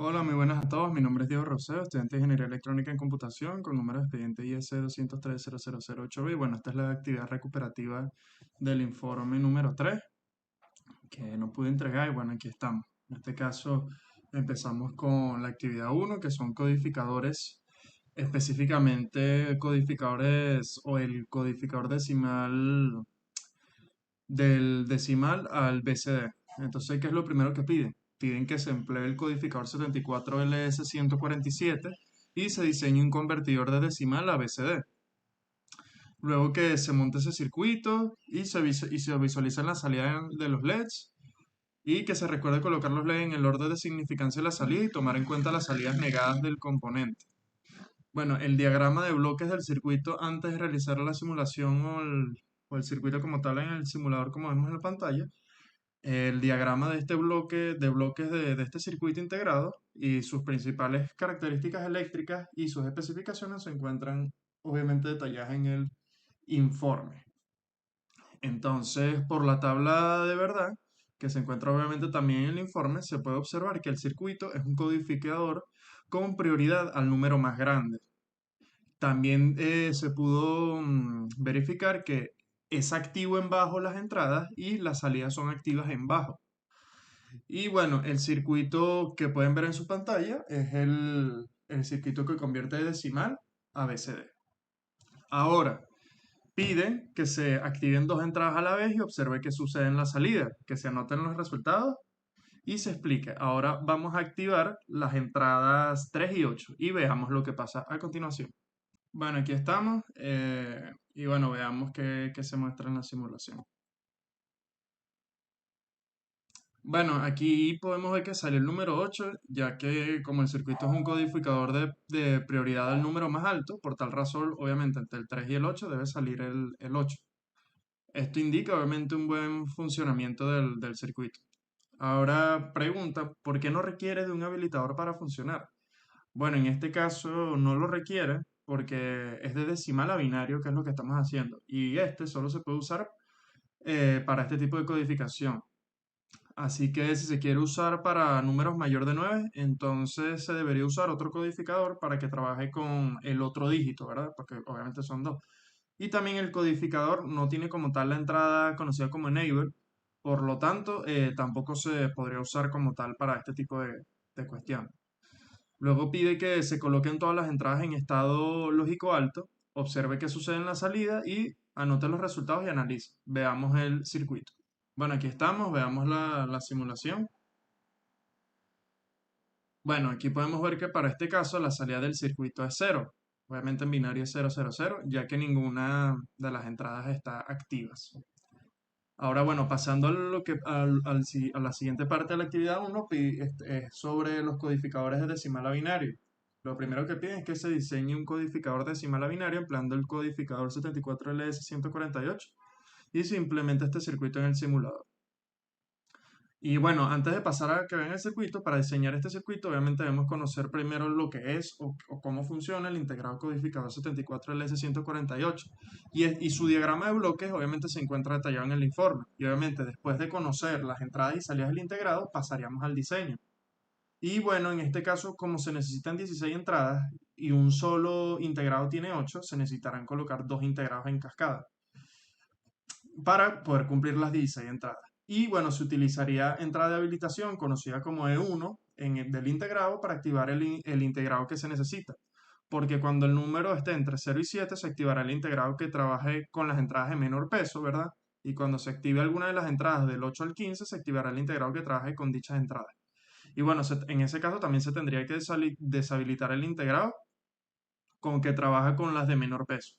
Hola, muy buenas a todos. Mi nombre es Diego Roseo, estudiante de Ingeniería Electrónica en Computación con número de expediente IS 203-00008B. Y bueno, esta es la actividad recuperativa del informe número 3 que no pude entregar y bueno, aquí estamos. En este caso empezamos con la actividad uno, que son codificadores, específicamente codificadores o el codificador decimal del decimal al BCD. Entonces, ¿qué es lo primero que piden? Piden que se emplee el codificador 74LS147 y se diseñe un convertidor de decimal a BCD. Luego que se monte ese circuito y se visualizan la salida de los LEDs y que se recuerde colocar los LEDs en el orden de significancia de la salida y tomar en cuenta las salidas negadas del componente. Bueno, el diagrama de bloques del circuito antes de realizar la simulación o el circuito como tal en el simulador como vemos en la pantalla. El diagrama de este bloque, de bloques de este circuito integrado y sus principales características eléctricas y sus especificaciones se encuentran obviamente detalladas en el informe. Entonces, por la tabla de verdad, que se encuentra obviamente también en el informe, se puede observar que el circuito es un codificador con prioridad al número más grande. También se pudo verificar que es activo en bajo las entradas y las salidas son activas en bajo. Y bueno, el circuito que pueden ver en su pantalla es el circuito que convierte de decimal a BCD. Ahora, pide que se activen dos entradas a la vez y observe qué sucede en la salida, que se anoten los resultados y se explique. Ahora vamos a activar las entradas 3 y 8 y veamos lo que pasa a continuación. Bueno, aquí estamos y bueno, veamos qué se muestra en la simulación. Bueno, aquí podemos ver que salió el número 8, ya que como el circuito es un codificador de prioridad al número más alto, por tal razón, obviamente, entre el 3 y el 8 debe salir el 8. Esto indica obviamente un buen funcionamiento del circuito. Ahora pregunta, ¿por qué no requiere de un habilitador para funcionar? Bueno, en este caso no lo requiere porque es de decimal a binario, que es lo que estamos haciendo. Y este solo se puede usar para este tipo de codificación. Así que si se quiere usar para números mayor de 9, entonces se debería usar otro codificador para que trabaje con el otro dígito, ¿verdad? Porque obviamente son dos. Y también el codificador no tiene como tal la entrada conocida como enable, por lo tanto tampoco se podría usar como tal para este tipo de cuestiones. Luego pide que se coloquen todas las entradas en estado lógico alto, observe qué sucede en la salida y anote los resultados y analice. Veamos el circuito. Bueno, aquí estamos, veamos la simulación. Bueno, aquí podemos ver que para este caso la salida del circuito es cero. Obviamente en binario es 0, 0, 0, ya que ninguna de las entradas está activas. Ahora, bueno, pasando a, lo que, a la siguiente parte de la actividad 1, es sobre los codificadores de decimal a binario. Lo primero que piden es que se diseñe un codificador decimal a binario empleando el codificador 74LS148 y se implementa este circuito en el simulador. Y bueno, antes de pasar a que vean el circuito, para diseñar este circuito, obviamente debemos conocer primero lo que es o cómo funciona el integrado codificador 74LS148. Y su diagrama de bloques, obviamente, se encuentra detallado en el informe. Y obviamente, después de conocer las entradas y salidas del integrado, pasaríamos al diseño. Y bueno, en este caso, como se necesitan 16 entradas y un solo integrado tiene 8, se necesitarán colocar dos integrados en cascada para poder cumplir las 16 entradas. Y bueno, se utilizaría entrada de habilitación conocida como E1 del integrado para activar el integrado que se necesita. Porque cuando el número esté entre 0 y 7 se activará el integrado que trabaje con las entradas de menor peso, ¿verdad? Y cuando se active alguna de las entradas del 8 al 15 se activará el integrado que trabaje con dichas entradas. Y bueno, en ese caso también se tendría que deshabilitar el integrado con que trabaja con las de menor peso.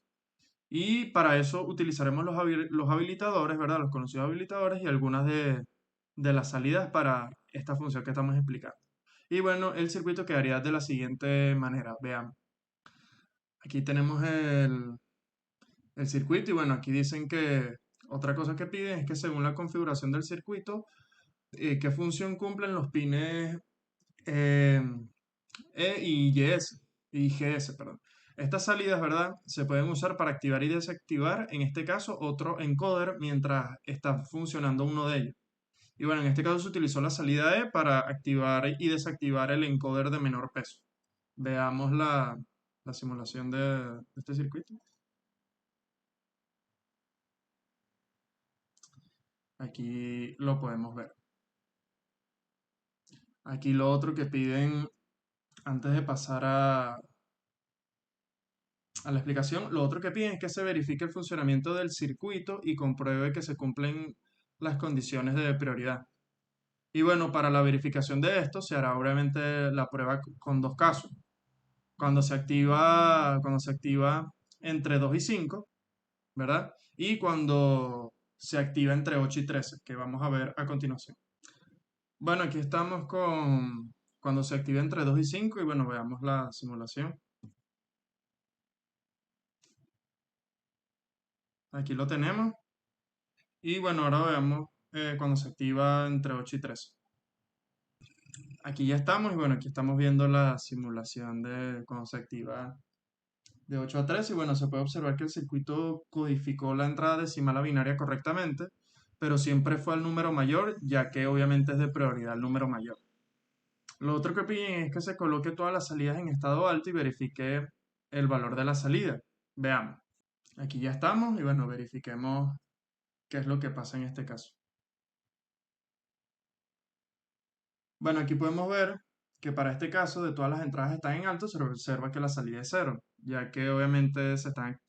Y para eso utilizaremos los habilitadores, ¿verdad? Los conocidos habilitadores y algunas de las salidas para esta función que estamos explicando. Y bueno, el circuito quedaría de la siguiente manera. Vean, aquí tenemos el circuito y bueno, aquí dicen que otra cosa que piden es que según la configuración del circuito, qué función cumplen los pines eh, E y YS, y GS, perdón. Estas salidas, ¿verdad? Se pueden usar para activar y desactivar, en este caso, otro encoder mientras está funcionando uno de ellos. Y bueno, en este caso se utilizó la salida E para activar y desactivar el encoder de menor peso. Veamos la simulación de este circuito. Aquí lo podemos ver. Aquí lo otro que piden antes de pasar a la explicación, lo otro que piden es que se verifique el funcionamiento del circuito y compruebe que se cumplen las condiciones de prioridad. Y bueno, para la verificación de esto se hará obviamente la prueba con dos casos. Cuando se activa entre 2 y 5, ¿verdad? Y cuando se activa entre 8 y 13, que vamos a ver a continuación. Bueno, aquí estamos con cuando se activa entre 2 y 5 y bueno, veamos la simulación. Aquí lo tenemos. Y bueno, ahora veamos cuando se activa entre 8 y 13. Aquí ya estamos y bueno, aquí estamos viendo la simulación de cuando se activa de 8 a 13 y bueno, se puede observar que el circuito codificó la entrada decimal a binaria correctamente, pero siempre fue al número mayor, ya que obviamente es de prioridad el número mayor. Lo otro que piden es que se coloque todas las salidas en estado alto y verifique el valor de la salida. Veamos. Aquí ya estamos y bueno, verifiquemos qué es lo que pasa en este caso. Bueno, aquí podemos ver que para este caso de todas las entradas están en alto, se observa que la salida es cero, ya que obviamente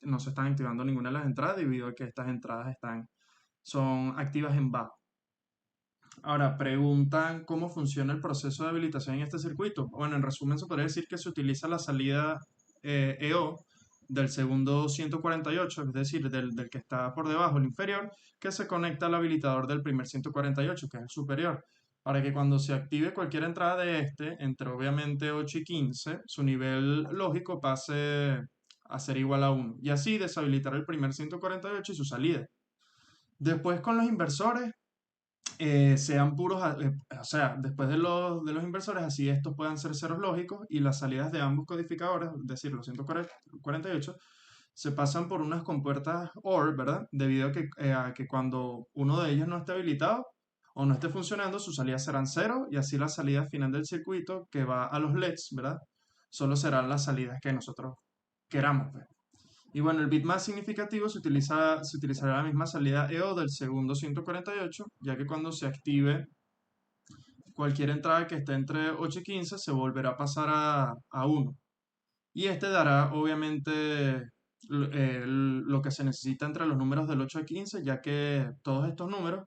no se están activando ninguna de las entradas debido a que estas entradas son activas en bajo. Ahora, preguntan cómo funciona el proceso de habilitación en este circuito. Bueno, en resumen se podría decir que se utiliza la salida EO del segundo 148, es decir, del que está por debajo, el inferior, que se conecta al habilitador del primer 148, que es el superior, para que cuando se active cualquier entrada de este, entre obviamente 8 y 15, su nivel lógico pase a ser igual a 1, y así deshabilitar el primer 148 y su salida. Después con los inversores sean puros, o sea, después de los inversores, así estos puedan ser ceros lógicos y las salidas de ambos codificadores, es decir, los 148, se pasan por unas compuertas OR, ¿verdad? Debido a que cuando uno de ellos no esté habilitado o no esté funcionando, sus salidas serán cero y así la salida final del circuito que va a los LEDs, ¿verdad? Solo serán las salidas que nosotros queramos, pues. Y bueno, el bit más significativo se utilizará la misma salida EO del segundo 148, ya que cuando se active cualquier entrada que esté entre 8 y 15 se volverá a pasar a 1. Y este dará obviamente lo que se necesita entre los números del 8 a 15, ya que todos estos números,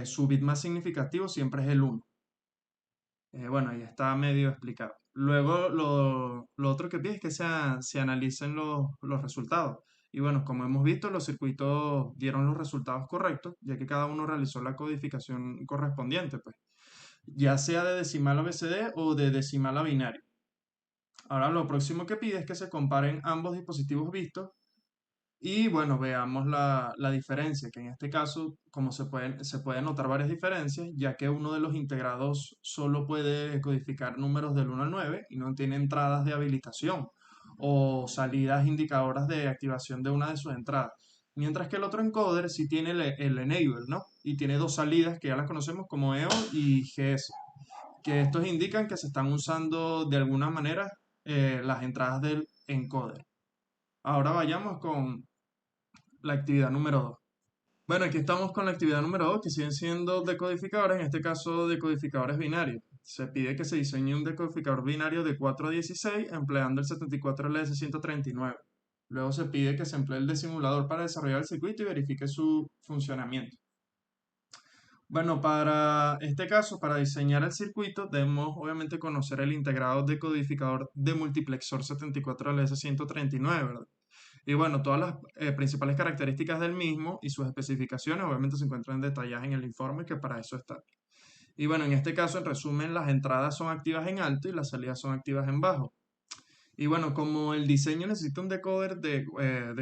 su bit más significativo siempre es el 1. Bueno, ahí está medio explicado. Luego, lo otro que pide es que se analicen los resultados. Y bueno, como hemos visto, los circuitos dieron los resultados correctos, ya que cada uno realizó la codificación correspondiente, pues, ya sea de decimal a BCD o de decimal a binario. Ahora, lo próximo que pide es que se comparen ambos dispositivos vistos y bueno, veamos la diferencia, que en este caso, como se pueden notar varias diferencias, ya que uno de los integrados solo puede codificar números del 1 al 9 y no tiene entradas de habilitación o salidas indicadoras de activación de una de sus entradas. Mientras que el otro encoder sí tiene el enable, ¿no? Y tiene dos salidas que ya las conocemos como EO y GS, que estos indican que se están usando de alguna manera las entradas del encoder. Ahora vayamos con la actividad número 2. Bueno, aquí estamos con la actividad número 2, que siguen siendo decodificadores, en este caso decodificadores binarios. Se pide que se diseñe un decodificador binario de 4 a 16 empleando el 74LS139. Luego se pide que se emplee el desimulador para desarrollar el circuito y verifique su funcionamiento. Bueno, para este caso, para diseñar el circuito, debemos obviamente conocer el integrado decodificador de multiplexor 74LS139, ¿verdad? Y bueno, todas las principales características del mismo y sus especificaciones obviamente se encuentran detalladas en el informe, que para eso está. Y bueno, en este caso, en resumen, las entradas son activas en alto y las salidas son activas en bajo. Y bueno, como el diseño necesita un decoder de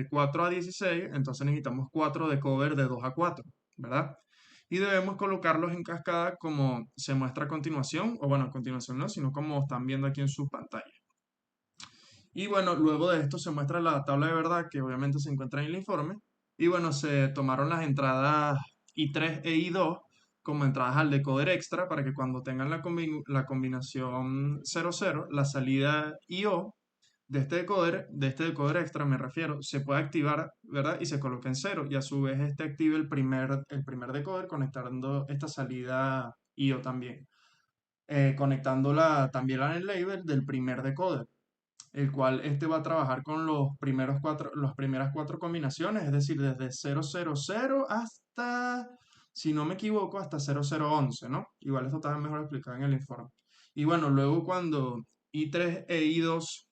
4 a 16, entonces necesitamos 4 decoder de 2 a 4, ¿verdad? Y debemos colocarlos en cascada como se muestra a continuación, o bueno, a continuación no, sino como están viendo aquí en su pantalla. Y bueno, luego de esto se muestra la tabla de verdad que obviamente se encuentra en el informe. Y bueno, se tomaron las entradas I3 e I2 como entradas al decoder extra para que cuando tengan la combinación 00, la salida I/O de este decoder extra, me refiero, se puede activar, ¿verdad? Y se coloca en cero y a su vez este active el primer decoder conectando esta salida I/O también, conectándola también al label del primer decoder, el cual este va a trabajar con las primeras cuatro combinaciones, es decir, desde 000 hasta, si no me equivoco, hasta 0011, ¿no? Igual esto está mejor explicado en el informe. Y bueno, luego cuando I3 e I2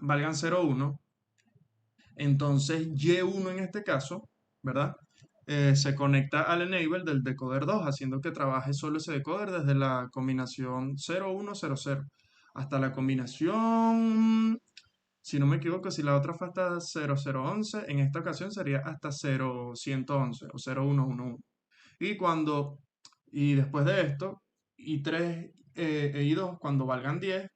valgan 0,1, entonces Y1 en este caso, ¿verdad? Se conecta al enable del decoder 2, haciendo que trabaje solo ese decoder desde la combinación 0100 hasta la combinación, si no me equivoco, si la otra fue hasta 0011, en esta ocasión sería hasta 0111 o 0111. Y y después de esto, I3 e I2, cuando valgan 10,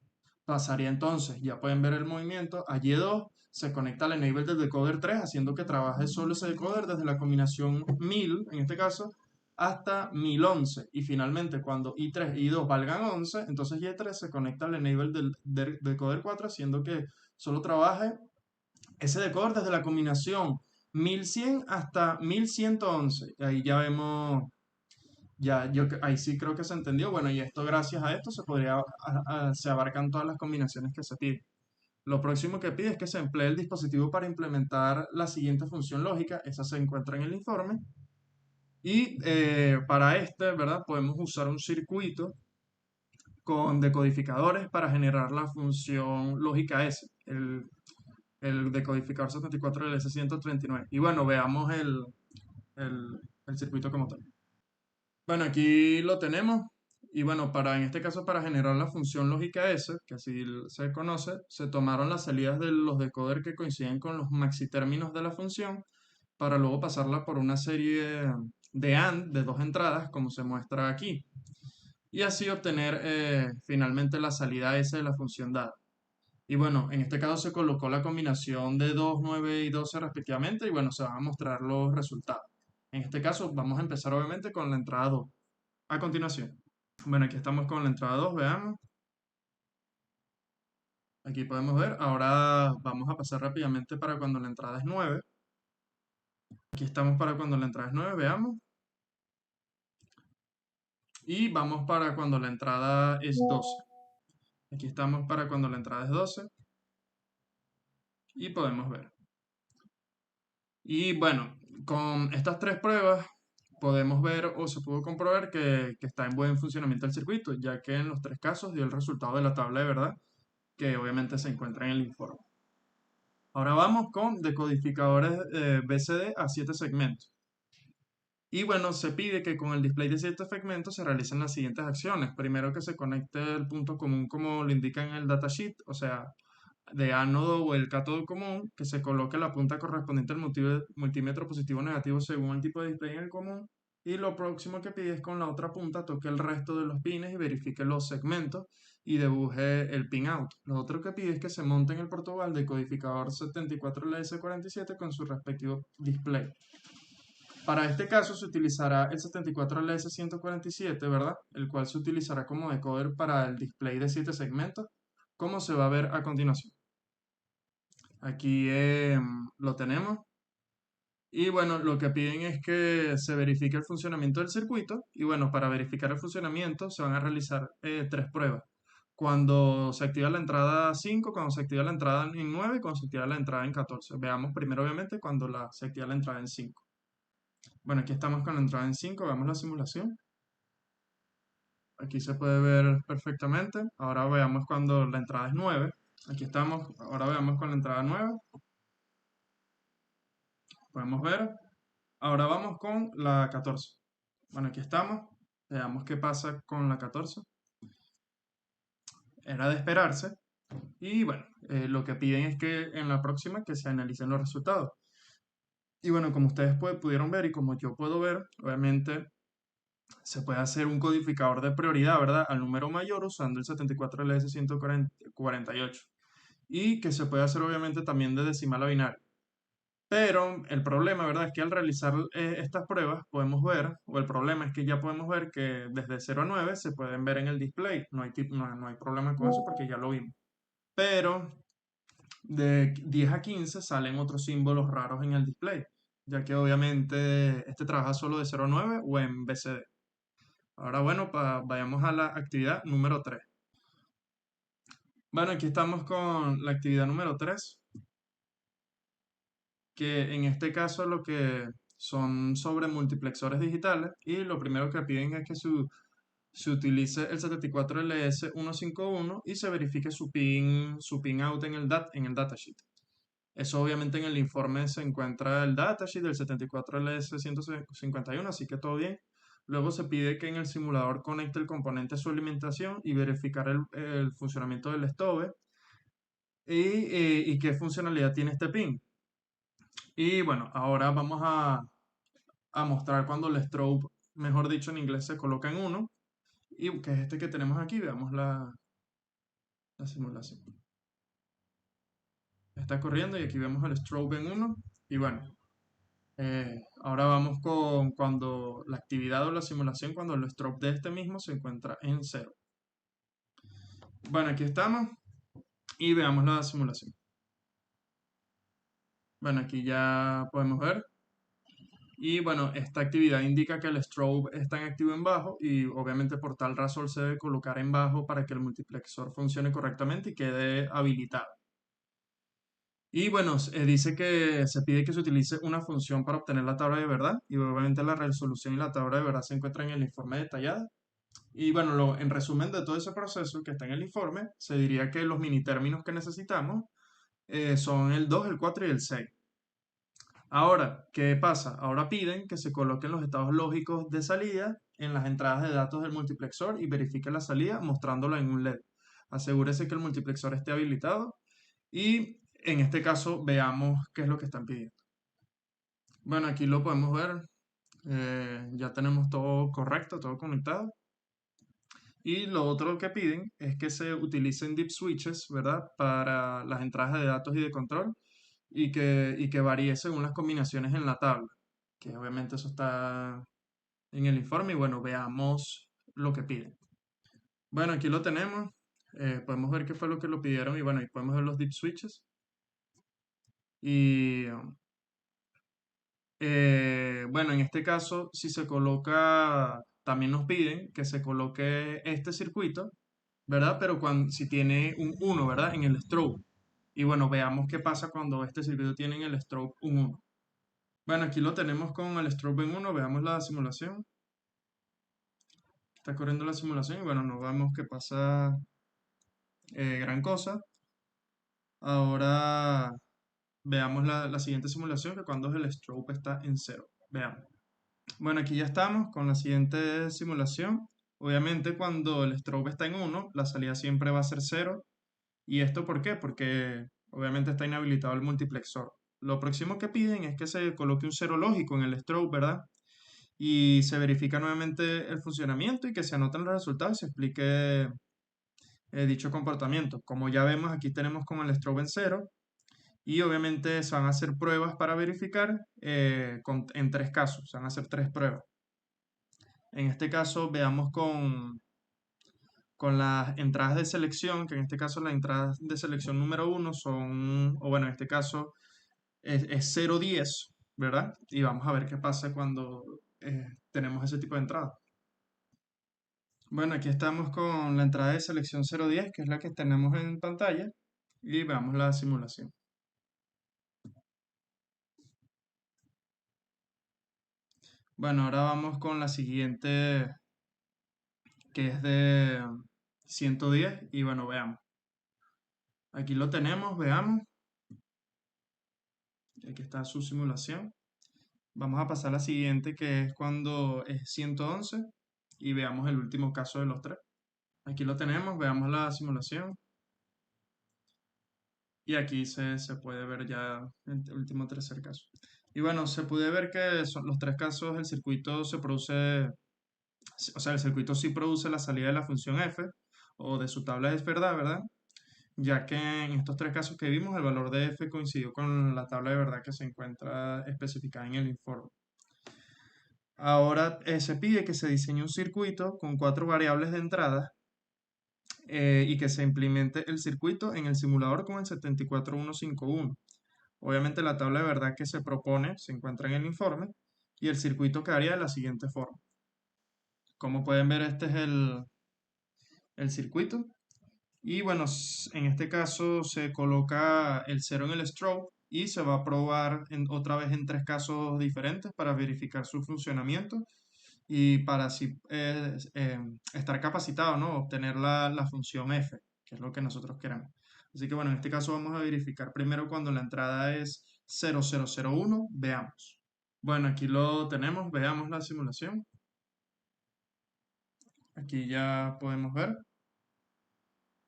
pasaría entonces, ya pueden ver el movimiento, a Y2 se conecta al enable del decoder 3, haciendo que trabaje solo ese decoder desde la combinación 1000, en este caso, hasta 1011. Y finalmente, cuando I3 e I2 valgan 11, entonces Y3 se conecta al enable del decoder 4, haciendo que solo trabaje ese decoder desde la combinación 1100 hasta 1111. Ahí ya vemos, ahí sí creo que se entendió. Bueno, y esto, gracias a esto, se abarcan todas las combinaciones que se piden. Lo próximo que pide es que se emplee el dispositivo para implementar la siguiente función lógica. Esa se encuentra en el informe. Y para este, ¿verdad? Podemos usar un circuito con decodificadores para generar la función lógica S, el decodificador 74LS139. Y bueno, veamos el circuito como tal. Bueno, aquí lo tenemos. Y bueno, en este caso, para generar la función lógica S, que así se conoce, se tomaron las salidas de los decoders que coinciden con los maxitérminos de la función, para luego pasarla por una serie de AND de dos entradas, como se muestra aquí. Y así obtener finalmente la salida S de la función dada. Y bueno, en este caso se colocó la combinación de 2, 9 y 12 respectivamente, y bueno, se van a mostrar los resultados. En este caso vamos a empezar obviamente con la entrada 2. A continuación. Bueno, aquí estamos con la entrada 2, veamos. Aquí podemos ver. Ahora vamos a pasar rápidamente para cuando la entrada es 9. Aquí estamos para cuando la entrada es 9, veamos. Y vamos para cuando la entrada es 12. Aquí estamos para cuando la entrada es 12. Y podemos ver. Y bueno, con estas tres pruebas podemos ver o se pudo comprobar que está en buen funcionamiento el circuito, ya que en los tres casos dio el resultado de la tabla de verdad, que obviamente se encuentra en el informe. Ahora vamos con decodificadores BCD a 7 segmentos. Y bueno, se pide que con el display de 7 segmentos se realicen las siguientes acciones. Primero, que se conecte el punto común como lo indica en el datasheet, o sea, de ánodo o el cátodo común, que se coloque la punta correspondiente al multímetro positivo o negativo según el tipo de display en el común. Y lo próximo que pide es con la otra punta toque el resto de los pines y verifique los segmentos y dibuje el pin out. Lo otro que pide es que se monte en el Portugal decodificador 74LS47 con su respectivo display. Para este caso se utilizará el 74LS147, ¿verdad? El cual se utilizará como decoder para el display de 7 segmentos, como se va a ver a continuación. Aquí lo tenemos. Y bueno, lo que piden es que se verifique el funcionamiento del circuito. Y bueno, para verificar el funcionamiento se van a realizar tres pruebas. Cuando se activa la entrada 5, cuando se activa la entrada en 9 y cuando se activa la entrada en 14. Veamos primero, obviamente, cuando se activa la entrada en 5. Bueno, aquí estamos con la entrada en 5. Veamos la simulación. Aquí se puede ver perfectamente. Ahora veamos cuando la entrada es 9. Aquí estamos. Ahora veamos con la entrada 9. Podemos ver. Ahora vamos con la 14. Bueno, aquí estamos. Veamos qué pasa con la 14. Era de esperarse. Y bueno, lo que piden es que en la próxima que se analicen los resultados. Y bueno, como ustedes pudieron ver y como yo puedo ver, obviamente se puede hacer un codificador de prioridad, ¿verdad? Al número mayor usando el 74LS148. Y que se puede hacer obviamente también de decimal a binario. Pero el problema, ¿verdad? Es que al realizar estas pruebas podemos ver, o el problema es que ya podemos ver que desde 0 a 9 se pueden ver en el display. No hay problema con eso porque ya lo vimos. Pero de 10 a 15 salen otros símbolos raros en el display, ya que obviamente este trabaja solo de 0 a 9 o en BCD. Ahora bueno, vayamos a la actividad número 3. Bueno, aquí estamos con la actividad número 3, que en este caso lo que son sobre multiplexores digitales y lo primero que piden es que se utilice el 74LS151 y se verifique su pin out en el datasheet. Eso obviamente en el informe se encuentra el datasheet del 74LS151, así que todo bien. Luego se pide que en el simulador conecte el componente a su alimentación y verificar el funcionamiento del stove y qué funcionalidad tiene este pin. Y bueno, ahora vamos a mostrar cuando el strobe, mejor dicho en inglés, se coloca en uno y que es este que tenemos aquí. Veamos la simulación. Está corriendo y aquí vemos el strobe en uno. Y bueno, ahora vamos con cuando la actividad o la simulación, cuando el strobe de este mismo se encuentra en cero. Bueno, aquí estamos y veamos la simulación. Bueno, aquí ya podemos ver. Y bueno, esta actividad indica que el strobe está en activo en bajo y obviamente por tal razón se debe colocar en bajo para que el multiplexor funcione correctamente y quede habilitado. Y bueno, dice que se pide que se utilice una función para obtener la tabla de verdad y obviamente la resolución y la tabla de verdad se encuentran en el informe detallado. Y bueno, en resumen de todo ese proceso que está en el informe, se diría que los mini términos que necesitamos son el 2, el 4 y el 6. Ahora, ¿qué pasa? Ahora piden que se coloquen los estados lógicos de salida en las entradas de datos del multiplexor y verifique la salida mostrándolo en un LED. Asegúrese que el multiplexor esté habilitado y en este caso veamos qué es lo que están pidiendo. Bueno, aquí lo podemos ver. Ya tenemos todo correcto, todo conectado. Y lo otro que piden es que se utilicen deep switches, ¿verdad? Para las entradas de datos y de control y que varíe según las combinaciones en la tabla, que obviamente eso está en el informe y bueno, veamos lo que piden. Bueno, aquí lo tenemos, podemos ver qué fue lo que lo pidieron y bueno, ahí podemos ver los deep switches y bueno, en este caso, si se coloca, también nos piden que se coloque este circuito, ¿verdad? Pero si tiene un 1, ¿verdad? En el strobe. Y bueno, veamos qué pasa cuando este circuito tiene en el strobe un 1. Bueno, aquí lo tenemos con el strobe en 1, veamos la simulación. Está corriendo la simulación y bueno, no vemos que pasa gran cosa. Ahora veamos la siguiente simulación, que cuando el strobe está en 0. Veamos. Bueno, aquí ya estamos con la siguiente simulación. Obviamente cuando el strobe está en 1, la salida siempre va a ser 0. ¿Y esto por qué? Porque obviamente está inhabilitado el multiplexor. Lo próximo que piden es que se coloque un cero lógico en el strobe, ¿verdad? Y se verifica nuevamente el funcionamiento y que se anoten los resultados y se explique dicho comportamiento. Como ya vemos, aquí tenemos con el strobe en 0 y obviamente se van a hacer pruebas para verificar en 3 casos. Se van a hacer 3 pruebas. En este caso, veamos con las entradas de selección, que en este caso las entradas de selección número 1 son, o bueno, en este caso es 0,10, ¿verdad? Y vamos a ver qué pasa cuando tenemos ese tipo de entrada. Bueno, aquí estamos con la entrada de selección 0,10, que es la que tenemos en pantalla, y veamos la simulación. Bueno, ahora vamos con la siguiente, que es de 110, y bueno, veamos. Aquí lo tenemos, veamos. Aquí está su simulación. Vamos a pasar a la siguiente, que es cuando es 111, y veamos el último caso de los 3. Aquí lo tenemos, veamos la simulación. Y aquí se puede ver ya el último tercer caso. Y bueno, se puede ver que son los 3 casos, el circuito se produce, o sea, el circuito sí produce la salida de la función f o de su tabla de verdad, ¿verdad? ya que en estos tres casos que vimos el valor de f coincidió con la tabla de verdad que se encuentra especificada en el informe. Ahora se pide que se diseñe un circuito con cuatro variables de entrada y que se implemente el circuito en el simulador con el 74151. Obviamente la tabla de verdad que se propone se encuentra en el informe y el circuito quedaría de la siguiente forma. Como pueden ver, este es el circuito. Y bueno, en este caso se coloca el cero en el stroke y se va a probar otra vez en tres casos diferentes para verificar su funcionamiento y para así estar capacitado, ¿no? Obtener la función f, que es lo que nosotros queremos. Así que bueno, en este caso vamos a verificar primero cuando la entrada es 0001, veamos. Bueno, aquí lo tenemos, veamos la simulación. Aquí ya podemos ver.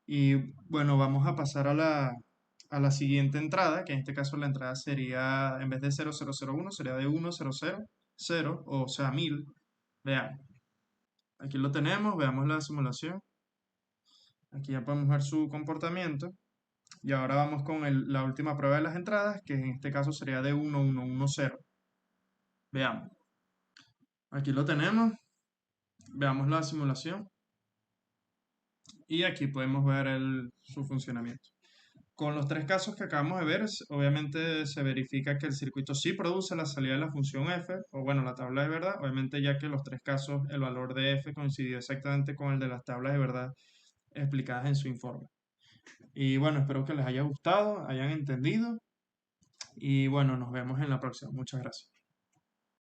Y bueno, vamos a pasar a la siguiente entrada, que en este caso la entrada sería, en vez de 0001, sería de 1000, o sea, 1000. Veamos. Aquí lo tenemos, veamos la simulación. Aquí ya podemos ver su comportamiento. Y ahora vamos con la última prueba de las entradas, que en este caso sería de 1110. Veamos. Aquí lo tenemos. Veamos la simulación. Y aquí podemos ver su funcionamiento. Con los tres casos que acabamos de ver, obviamente se verifica que el circuito sí produce la salida de la función f, o bueno, la tabla de verdad, obviamente ya que los tres casos el valor de f coincidió exactamente con el de las tablas de verdad explicadas en su informe. Y bueno, espero que les haya gustado, hayan entendido, y bueno, nos vemos en la próxima. Muchas gracias.